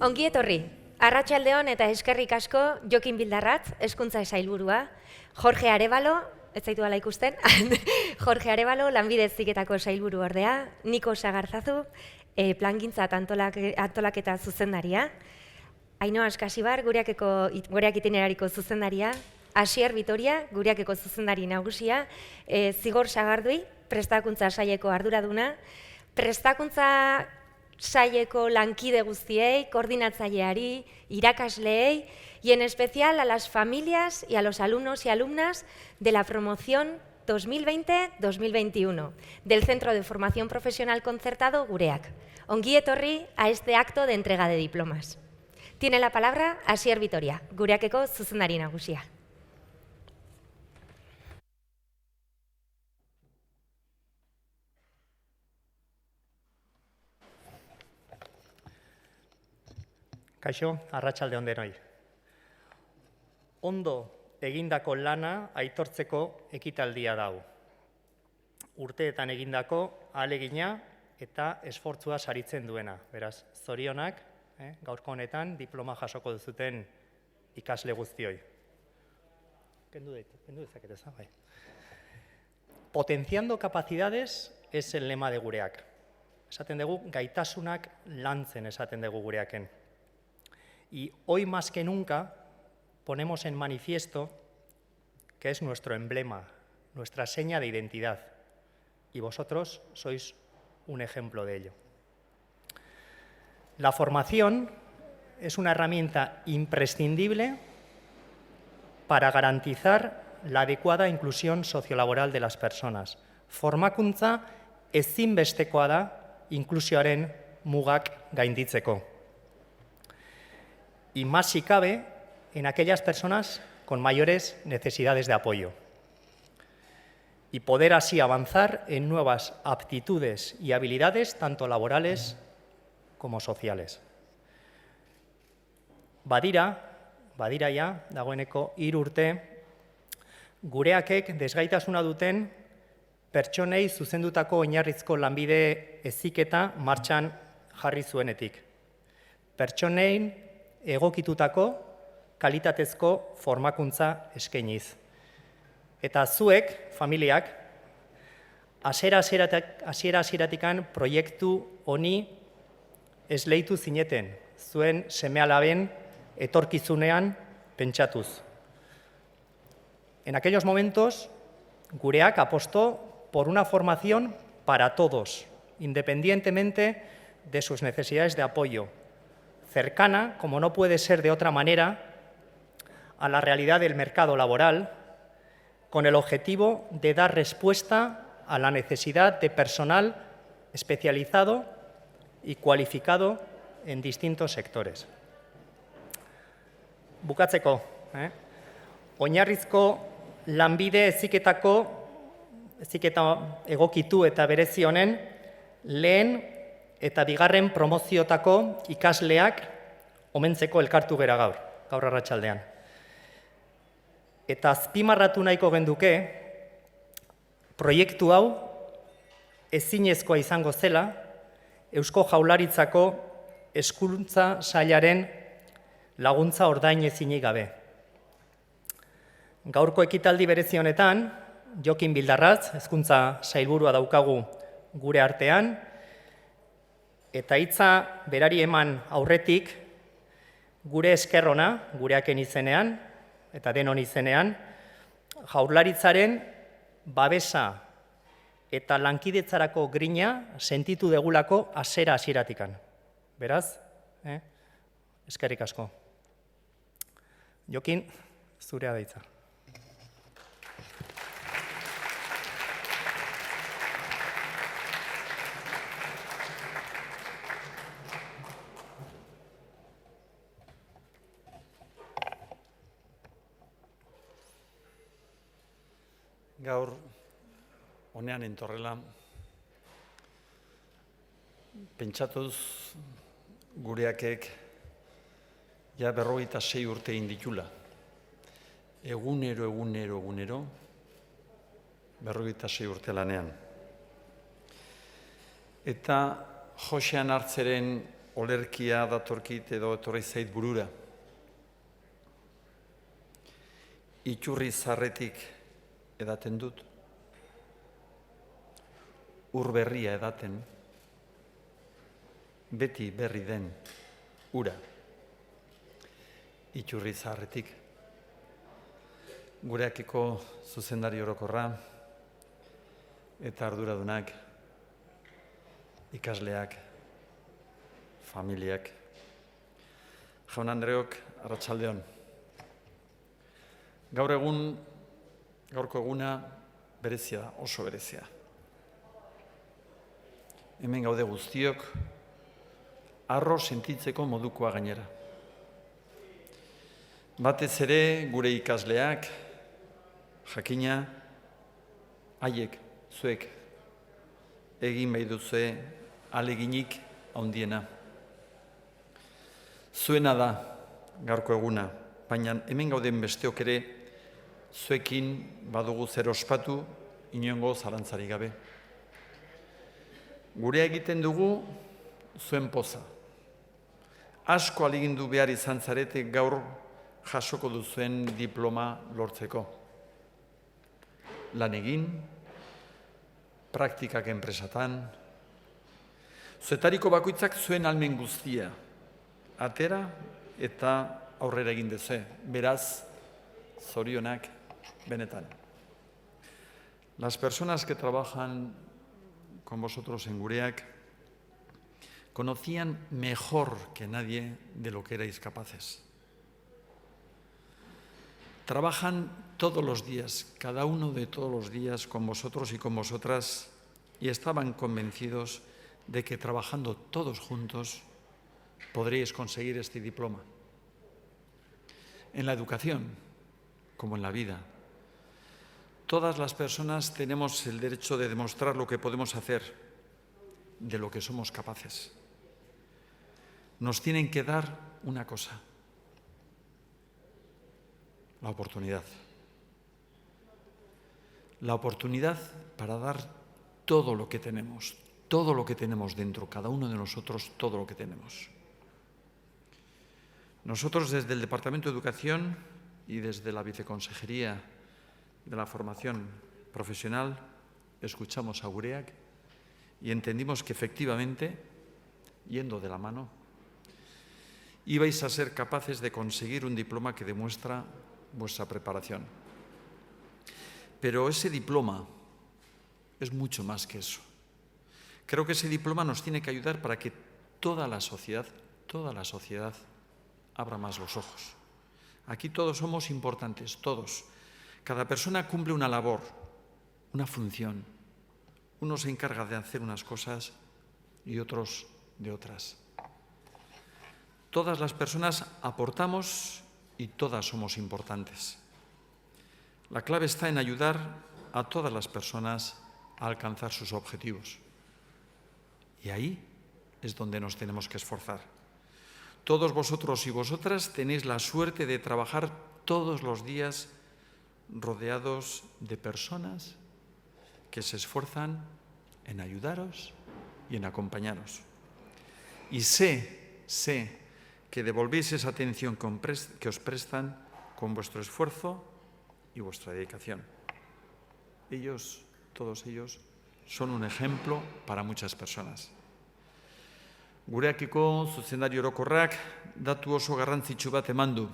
Ongi etorri, arratsaldeon eta eskerrik asko Jokin Bildarratz, hezkuntza sailburua, Jorge Arévalo, ez zaitu ala ikusten, Jorge Arévalo, lanbide heziketako sailburu ordea, Niko Sagarzazu, plangintza eta antolaketa zuzendaria, Ainhoa Askasibar, gureak itinerariko zuzendaria, Asier Vitoria, gureakeko zuzendari nagusia, Zigor Sagardui, prestakuntza saileko arduraduna, prestakuntza saileko lankide guztiei, koordinatzaileari, irakasleei, y en especial a las familias y a los alumnos y alumnas de la promoción 2020-2021 del Centro de Formación Profesional Concertado Gureak. Ongi etorri a este acto de entrega de diplomas. Tiene la palabra Asier Vitoria, gureakeko zuzendari nagusia. Kaixo, arratsalde on denoi. Ondo egindako lana aitortzeko ekitaldia dau. Urteetan egindako ahalegina eta esfortzua saritzen duena. Beraz, zorionak, gaurko honetan diploma jasoko duzuten ikasle guztioi. Kendu dezaket ez, bai. Potenciando capacidades es el lema de Gureak. Esaten dugu gaitasunak lantzen esaten dugu Gureaken. Y hoy más que nunca ponemos en manifiesto que es nuestro emblema, nuestra seña de identidad. Y vosotros sois un ejemplo de ello. La formación es una herramienta imprescindible para garantizar la adecuada inclusión sociolaboral de las personas. Formakuntza ezinbestekoa da inklusioaren mugak gainditzeko. Y más si cabe en aquellas personas con mayores necesidades de apoyo. Y poder así avanzar en nuevas aptitudes y habilidades, tanto laborales como sociales. Badira ja, dagoeneko 3 urte, Gureakek desgaitasuna duten pertsonei zuzendutako oinarrizko lanbide heziketa martxan jarri zuenetik. Pertsonein egokitutako kalitatezko formakuntza eskainiz. Eta zuek, familiak, hasiera-hasieratikan proiektu honi esleitu zineten, zuen seme-alaben etorkizunean pentsatuz. En aquellos momentos, Gureak apostó por una formación para todos, independientemente de sus necesidades de apoyo, cercana, como no puede ser de otra manera, a la realidad del mercado laboral, con el objetivo de dar respuesta a la necesidad de personal especializado y cualificado en distintos sectores. Bukatzeko, oinarrizko lanbide heziketa egokitu eta berezi honen lehen eta bigarren promoziotako ikasleak omentzeko elkartu gera gaur arratsaldean. Eta azpimarratu nahiko genduke, proiektu hau ezinezkoa izango zela Eusko Jaurlaritzako Hezkuntza Sailaren laguntza ordainezinik gabe. Gaurko ekitaldi berezi honetan, Jokin Bildarratz, hezkuntza sailburua daukagu gure artean, eta hitza berari eman aurretik, gure esker ona, Gureaken izenean, eta denon izenean, Jaurlaritzaren babesa eta lankidetzarako grina sentitu degulako hasiera-hasieratikan. Beraz, eskerrik asko. Jokin, zurea da hitza. Gaur, honean entorrela, pentsatuz Gureakek ja 56 urte indikula. Egunero, 56 urte lanean. Eta Josean Hartzeren olerkia datorkit edo etorri zait burura. Iturri zarretik edaten dut, ur berria edaten, beti berri den ura. Iturri zarretik. Gureakiko zuzendari orokorra eta arduradunak, ikasleak, familiak. Jaun-andreok, arratsalde on. Gaurko eguna berezia da, oso berezia. Hemen gaude guztiok, harro sentitzeko modukoa gainera. Batez ere gure ikasleak, jakina, haiek, zuek, egin behi duzue ahaleginik handiena. Zuena da gaurko eguna, baina hemen gauden besteok ere zuekin badugu zer ospatu inongo zalantzarik gabe. Gure egiten dugu zuen poza. Asko ahalegindu behar izan zarete gaur jasoko duzuen diploma lortzeko. Lan egin, praktikak enpresatan, zuetariko bakoitzak zuen almen guztia, atera eta aurrera egin duzue, beraz, zorionak benetan. Las personas que trabajan con vosotros en Gureak conocían mejor que nadie de lo que erais capaces. Trabajan todos los días, cada uno de todos los días con vosotros y con vosotras, y estaban convencidos de que trabajando todos juntos podríais conseguir este diploma. En la educación, como en la vida, todas las personas tenemos el derecho de demostrar lo que podemos hacer, de lo que somos capaces. Nos tienen que dar una cosa: la oportunidad. La oportunidad para dar todo lo que tenemos dentro, cada uno de nosotros, todo lo que tenemos. Nosotros desde el Departamento de Educación y desde la Viceconsejería de la Formación Profesional escuchamos a Gureak y entendimos que efectivamente, yendo de la mano, ibais a ser capaces de conseguir un diploma que demuestra vuestra preparación. Pero ese diploma es mucho más que eso. Creo que ese diploma nos tiene que ayudar para que toda la sociedad abra más los ojos. Aquí todos somos importantes, todos. Cada persona cumple una labor, una función. Uno se encarga de hacer unas cosas y otros de otras. Todas las personas aportamos y todas somos importantes. La clave está en ayudar a todas las personas a alcanzar sus objetivos. Y ahí es donde nos tenemos que esforzar. Todos vosotros y vosotras tenéis la suerte de trabajar todos los días rodeados de personas que se esfuerzan en ayudaros y en acompañaros. Y sé que devolvéis esa atención que os prestan con vuestro esfuerzo y vuestra dedicación. Ellos, todos ellos, son un ejemplo para muchas personas. Gureakiko zuzendari orokorrak datu oso garrantzitsu bat eman du.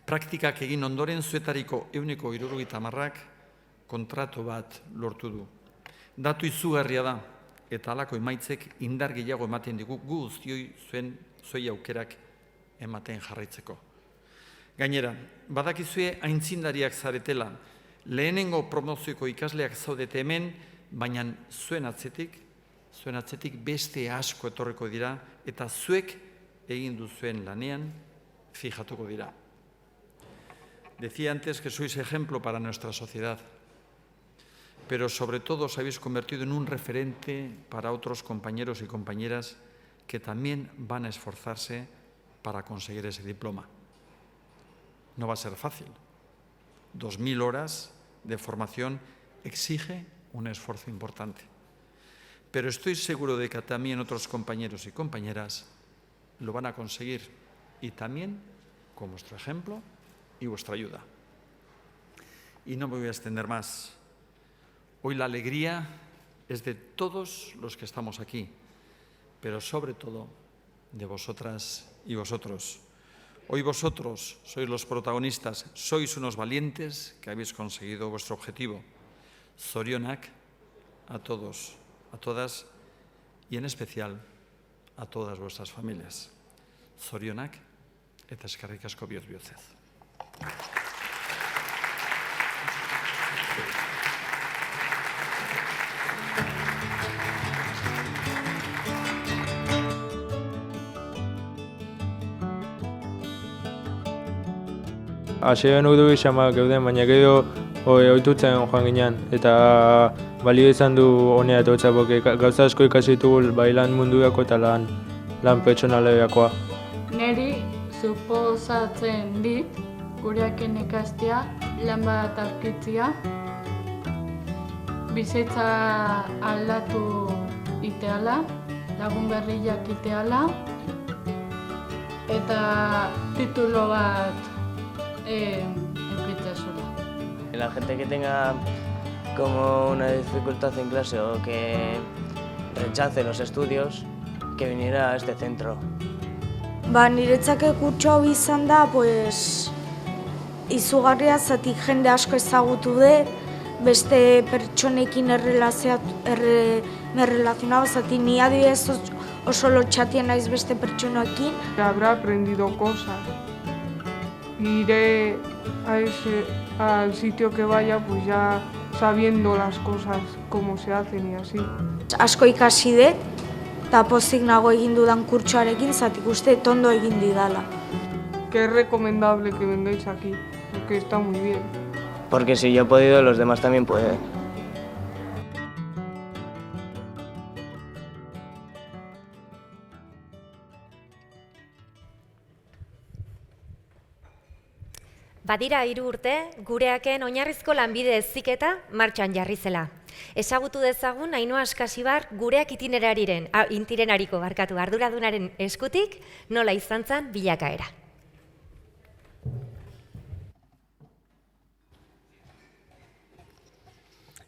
Praktikak egin ondoren zuetariko 70%ak kontratu bat lortu du. Datu izugarria da, eta halako emaitzek indar gehiago ematen digu guztioi zuei aukerak ematen jarraitzeko. Gainera, badakizue aintzindariak zaretela, lehenengo promozioiko ikasleak zaudete hemen, baina zuen atzetik beste asko etorreko dira, eta zuek egin duzuen lanean fijatuko dira. Decía antes que sois ejemplo para nuestra sociedad, pero sobre todo os habéis convertido en un referente para otros compañeros y compañeras que también van a esforzarse para conseguir ese diploma. No va a ser fácil. 2000 horas de formación exige un esfuerzo importante. pero estoy seguro de que también otros compañeros y compañeras lo van a conseguir, y también con vuestro ejemplo y vuestra ayuda. Y no me voy a extender más. Hoy la alegría es de todos los que estamos aquí, pero sobre todo de vosotras y vosotros. Hoy vosotros sois los protagonistas, sois unos valientes que habéis conseguido vuestro objetivo. Zorionak a todos, a todas y en especial a todas vuestras familias. Zorionak eta eskerrik asko bihotz-bihotzez. Hase genuk dugu xamak geuden, baina gero ohitutzen joan ginen, eta balio izan du honea etortzea, gauza asko ikasi ditugu bai lan munduako eta lan pertsonalekoa. Neri suposatzen dit gureaken ikastea, lan bat aurkitzea, bizitza aldatu iteala, lagun berriak iteala, eta titulo bat La gente que tenga como una dificultad en clase o que rechace los estudios, que viniera a este centro. Niretzake kurtso hau izan da, izugarria, zatik jende asko ezagutu dut, beste pertsonekin errelazionaba, zatik ni adibidez oso lotxatien naiz beste pertsonekin. Habrá aprendido cosas. Iré al sitio que vaya pues ya sabiendo las cosas, cómo se hacen y así. Asko ikasi dut, eta pozik nago egin dudan kurtsoarekin, zatik uste ondo egin didala. Que es recomendable que vengáis aquí, porque está muy bien. Porque si yo he podido, los demás también pueden. Badira 3 urte, gureaken oinarrizko lanbide heziketa martxan jarri zela. Ezagutu dezagun Ainhoa Askasibar gureak itinerariko arduradunaren eskutik nola izan zen bilakaera.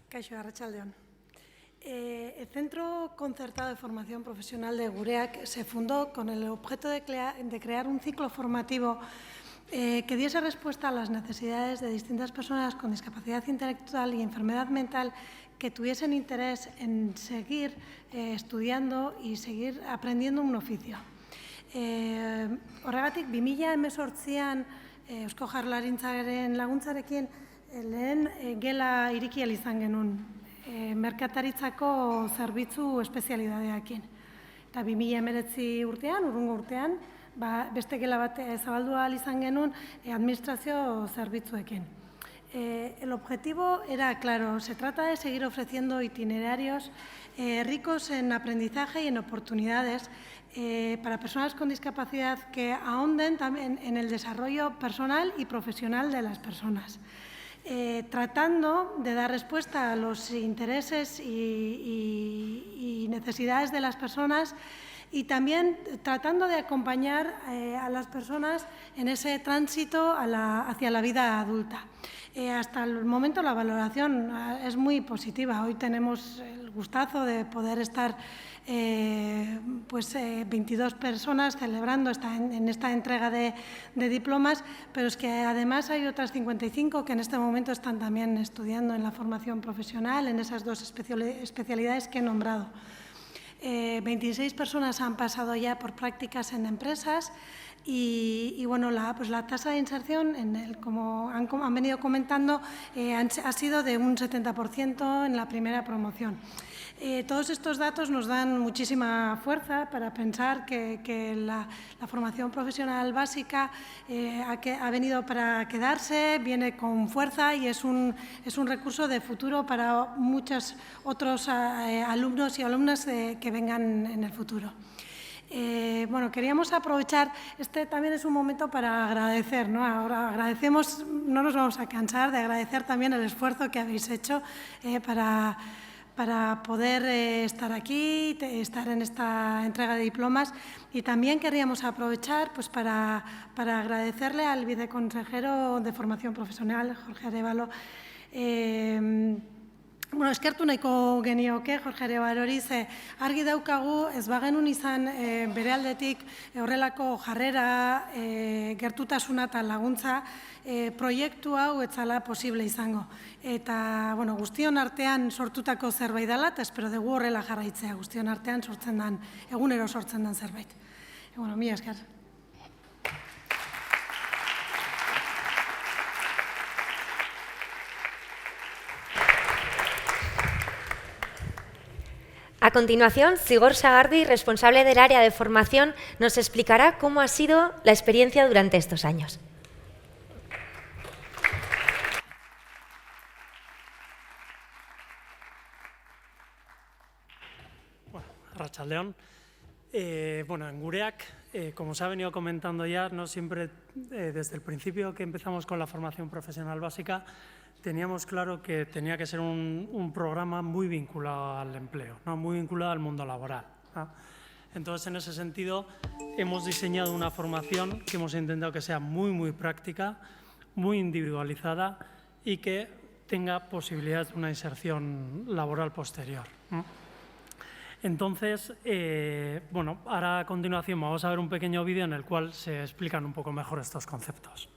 Kaixo, arratsaldeon. El Centro Concertado de Formación Profesional de Gureak se fundó con el objeto de crear un ciclo formativo que diese respuesta a las necesidades de distintas personas con discapacidad intelectual y enfermedad mental que tuviesen interés en seguir estudiando y seguir aprendiendo un oficio. Horregatik, 2018an Eusko Jaurlaritzaren laguntzarekin lehen gela iriki ahal izan genuen merkataritzako zerbitzu espezialidadeekin. Eta 2019 urtean, urrungo urtean, beste gela bat zabaldu ahal izan genuen administrazio zerbitzuekin. El objetivo era claro, se trata de seguir ofreciendo itinerarios ricos en aprendizaje y en oportunidades para personas con discapacidad que ahonden también en el desarrollo personal y profesional de las personas. Tratando de dar respuesta a los intereses y necesidades de las personas y también tratando de acompañar a las personas en ese tránsito hacia la vida adulta. Hasta el momento la valoración es muy positiva. Hoy tenemos el gustazo de poder estar 22 personas celebrando en esta entrega de diplomas, pero es que además hay otras 55 que en este momento están también estudiando en la formación profesional en esas 2 especialidades que he nombrado. 26 personas han pasado ya por prácticas en empresas y bueno, la tasa de inserción, como han venido comentando, ha sido de un 70% en la primera promoción. Todos estos datos nos dan muchísima fuerza para pensar que la formación profesional básica ha venido para quedarse, viene con fuerza y es un recurso de futuro para muchos otros alumnos y alumnas que vengan en el futuro. Bueno, queríamos aprovechar, también es un momento para agradecer, ¿no? Ahora agradecemos, no nos vamos a cansar de agradecer también el esfuerzo que habéis hecho para para poder estar aquí, estar en esta entrega de diplomas. Y también queríamos aprovechar pues, para agradecerle al viceconsejero de Formación Profesional, Jorge Arévalo. Eskertu nahiko genioke, Jorge Arévalori, ze argi daukagu ez bagenun izan bere aldetik horrelako jarrera, gertutasuna eta laguntza, proiektu hau ez zala posible izango. Eta guztion artean sortutako zerbait dela, eta espero dugu horrela jarraitzea, guztion artean sortzen den, egunero sortzen den zerbait. Mila esker. A continuación, Zigor Sagardui, responsable del área de formación, nos explicará cómo ha sido la experiencia durante estos años. Arratsaldeon. En Gureak, como se ha venido comentando ya, no siempre desde el principio que empezamos con la formación profesional básica, teníamos claro que tenía que ser un programa muy vinculado al empleo, ¿no? Muy vinculado al mundo laboral, ¿no? Entonces, en ese sentido, hemos diseñado una formación que hemos intentado que sea muy práctica, muy individualizada y que tenga posibilidades de una inserción laboral posterior, ¿no? Entonces, ahora a continuación vamos a ver un pequeño vídeo en el cual se explican un poco mejor estos conceptos.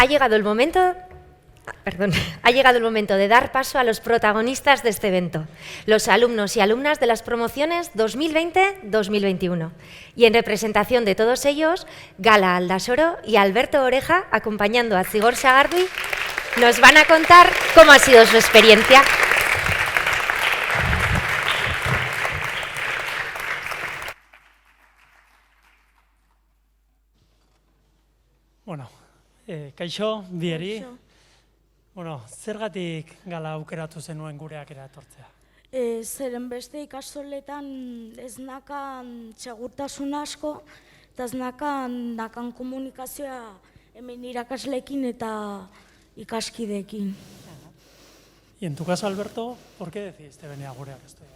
Ha llegado el momento de dar paso a los protagonistas de este evento, los alumnos y alumnas de las promociones 2020-2021. Y en representación de todos ellos, Gala Aldasoro y Alberto Oreja, acompañando a Zigor Sagardui, nos van a contar cómo ha sido su experiencia. Kaixo, bieri. Zergatik Gala aukeratu zenuen gureak eratortzea? Zeren beste ikastoletan ez nakan segurtasun asko, eta ez nakan komunikazioa hemen irakasleekin eta ikaskideekin. Y en tu caso, Alberto, ¿por qué decidiste venir a Gureak a estudiar?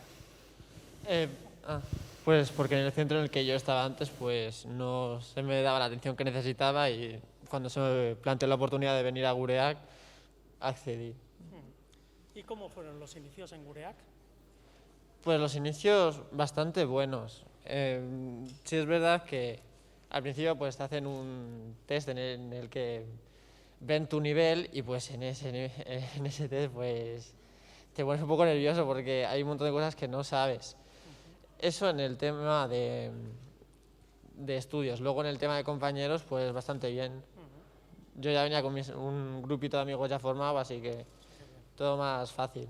Pues porque en el centro en el que yo estaba antes pues no se me daba la atención que necesitaba y cuando se me planteó la oportunidad de venir a Gureak, accedí. ¿Y cómo fueron los inicios en Gureak? Pues los inicios bastante buenos. Sí es verdad que al principio pues te hacen un test en el que ven tu nivel y pues en ese test pues te pones un poco nervioso porque hay un montón de cosas que no sabes. Eso en el tema de estudios. Luego en el tema de compañeros pues bastante bien. Yo ya venía con un grupito de amigos ya formado, así que todo más fácil.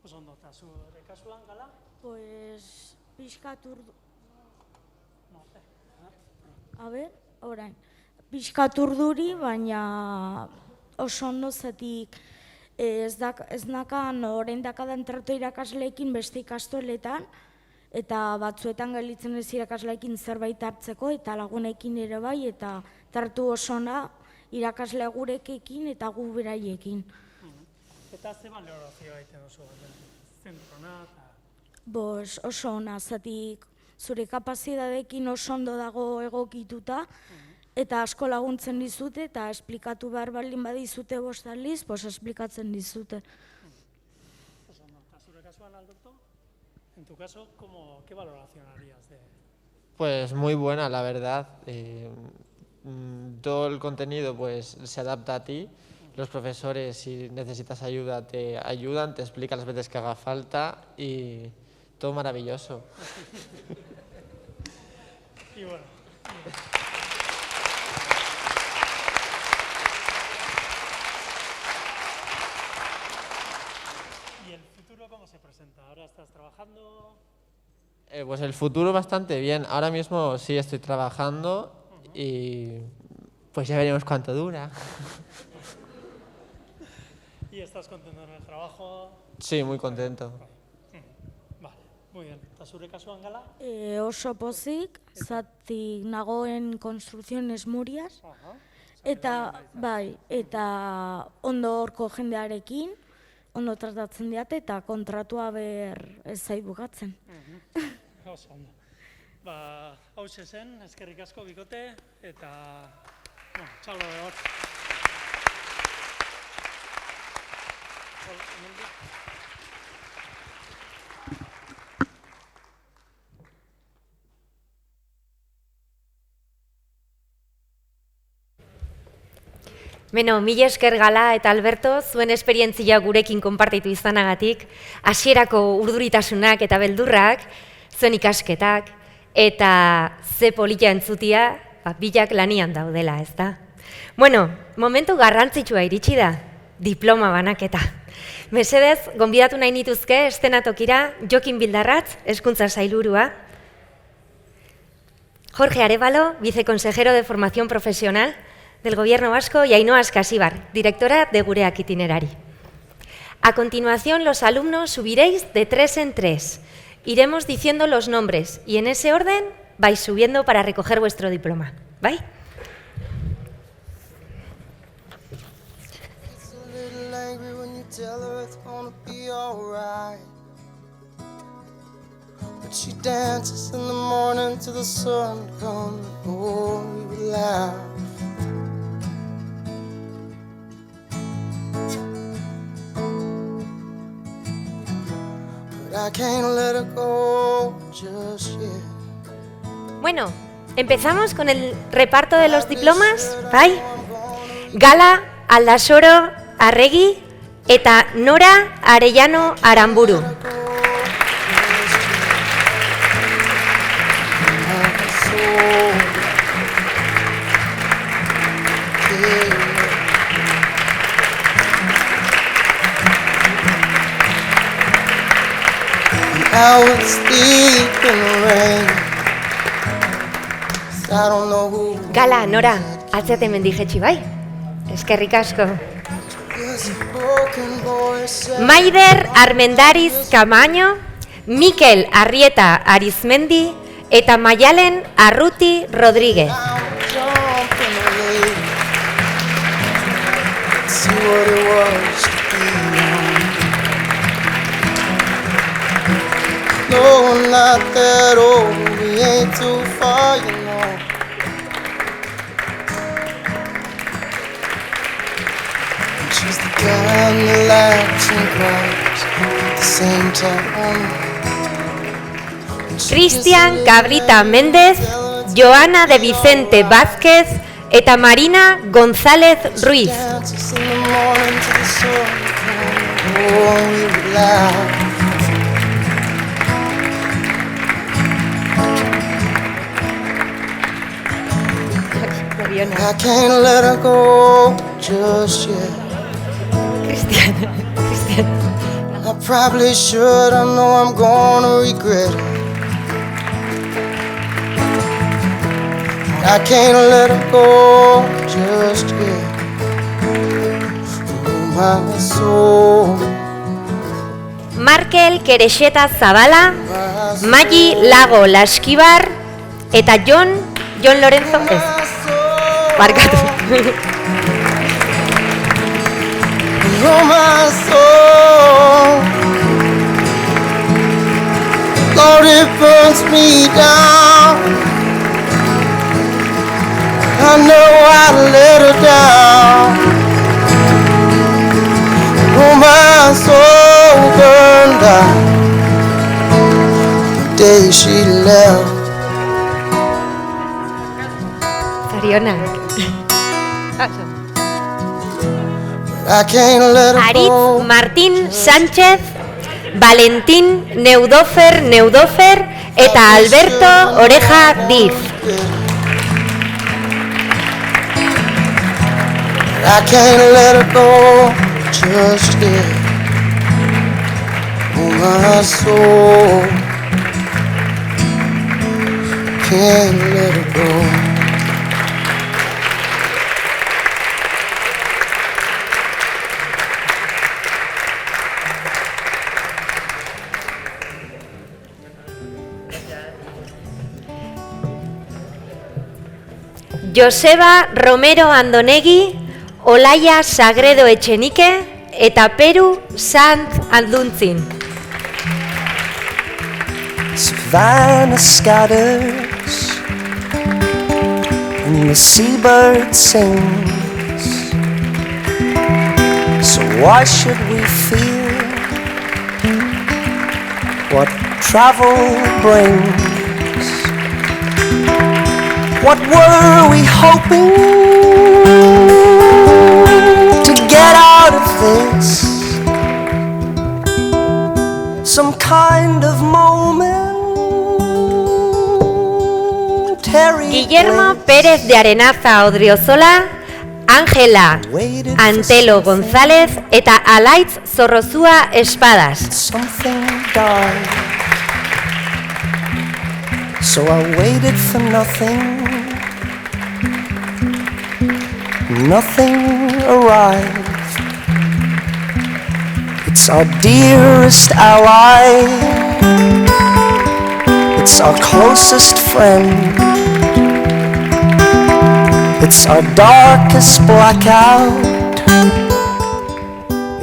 Pues ondo, eta zure kasuan, Gala? Pues pixkat orain. Pixkat urduri, baina oso ondo zetik ez nakan orain dakadan trato irakasleekin beste ikastoletan, eta batzuetan gelditzen ez irakasleekin zerbait hartzeko, eta lagunekin ere bai, eta tratu osona irakasle gurekekin eta gu beraiekin. Eta ze balorazioa egiten duzu zentrona eta... Bos, oso ona, zatik zure kapazidadekin oso ondo dago egokituta, eta asko laguntzen dizute, eta esplikatu behar baldin badizute bost aldiz, bos esplikatzen dizute. Oso ondo, eta zure kasuan, Alberto? En tu caso, ¿qué valoración harías de...? Pues muy buena, la verdad. Todo el contenido pues se adapta a ti. Los profesores, si necesitas ayuda, te ayudan, te explican las veces que haga falta y todo maravilloso. Y bueno. ¿Y el futuro cómo se presenta? ¿Ahora estás trabajando? Pues el futuro bastante bien. Ahora mismo sí estoy trabajando y pues ya veremos cuánto dura. ¿Y estás contento en el trabajo? Sí, muy contento. Vale, muy bien. ¿Eta zure kasuan, Gala? Oso pozik, zatik nagoen Construcciones Murias, eta bai, eta ondo horko jendearekin, ondo tratatzen diate eta kontratua ber ez zait bukatzen. Oso ondo. Hau zen, eskerrik asko bikote, eta txalo behar. Beno, mila esker Gala eta Alberto, zuen esperientzia gurekin konpartitu izanagatik, hasierako urduritasunak eta beldurrak, zuen ikasketak, eta ze polita entzutia, bilak lanian daudela, ez da? Bueno, momentu garrantzitsua iritsi da, diploma banaketa. Mesedez, gonbidatu nahi nituzke estenatokira Jokin Bildarratz, Hezkuntza Sailburua, Jorge Arévalo, viceconsejero de Formación Profesional del Gobierno Vasco, y Ainhoa Ascasíbar, directora de Gureak Itinerari. A continuación, los alumnos subiréis de 3 en 3. Iremos diciendo los nombres y en ese orden vais subiendo para recoger vuestro diploma. ¿Vai? But she dances in the morning till the sun comes. Oh, we would laugh. But I can't let her go just yet. Bueno, empezamos con el reparto de los diplomas. ¿Vai? Gala Aldasoro Arregi eta Nora Arellano Aramburu. Gala, Nora, atzate mendijetxi bai? Eskerrik asko. Maider Armendariz Camaño, Mikel Arrieta Arizmendi eta Maialen Arruti Rodríguez. No, we're not that old, we ain't too far, you know. And she's the kind that laughs and cries at the same time. Cristian Cabrita Méndez, Joana de Vicente Vázquez eta Marina González Ruiz. I can't let her go just yet. Cristian. I probably should, I know I'm gonna regret it. I can't let her go just yet. Oh, my soul. Markel Kerexeta Zabala, Maggi Lago Laskibar eta Jon Lorenzo ez. Barkatu. Oh, my soul. Lord, it burns me down. I know I let her down. Oh, my soul burned out the day she left. Zorionak. I can't let her Aritz go. Martín Sánchez, Valentín Neudofer eta Alberto Oreja Diz. I can't let her go just yet. Oh, my soul can't let her go. Joseba Romero Andonegi, Olaia Sagredo Etxenike eta Peru Sant Anduntzin. Savannah scatters and the seabird sings. So why should we fear what travel brings? What were we hoping to get out of this? Some kind of momentary Guillermo Pérez de Arenaza Odriozola, Ángela Antelo González eta Alaitz Zorrozua Espadas. Something died. So I waited for nothing. Nothing arrived. It's our dearest ally. It's our closest friend. It's our darkest blackout.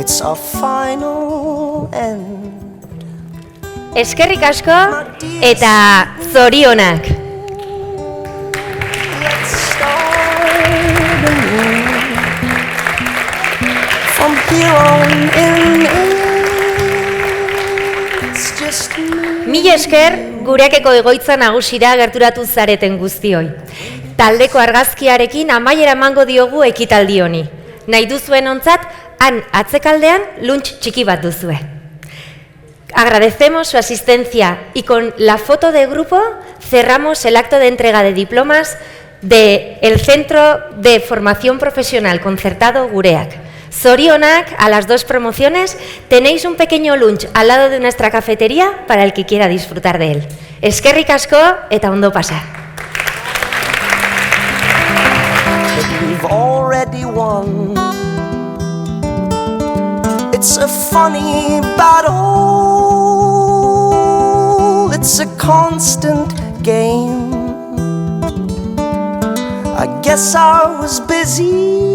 It's our final end. Eskerrik asko eta zorionak. From here on in, it's just me. Mila esker gureakeko egoitza nagusira gerturatu zareten guztioi. Taldeko argazkiarekin amaiera emango diogu ekitaldi honi. Nahi duzuen ontzat, han atzekaldean lunch txiki bat duzue. Agradecemos su asistencia y con la foto de grupo cerramos el acto de entrega de diplomas del Centro de Formación Profesional Concertado Gureak. Zorionak a las dos promociones, tenéis un pequeño lunch al lado de nuestra cafetería para el que quiera disfrutar de él. Eskerrik asko eta ondo pasa. We've already won. It's a funny battle. It's a constant game. I guess I was busy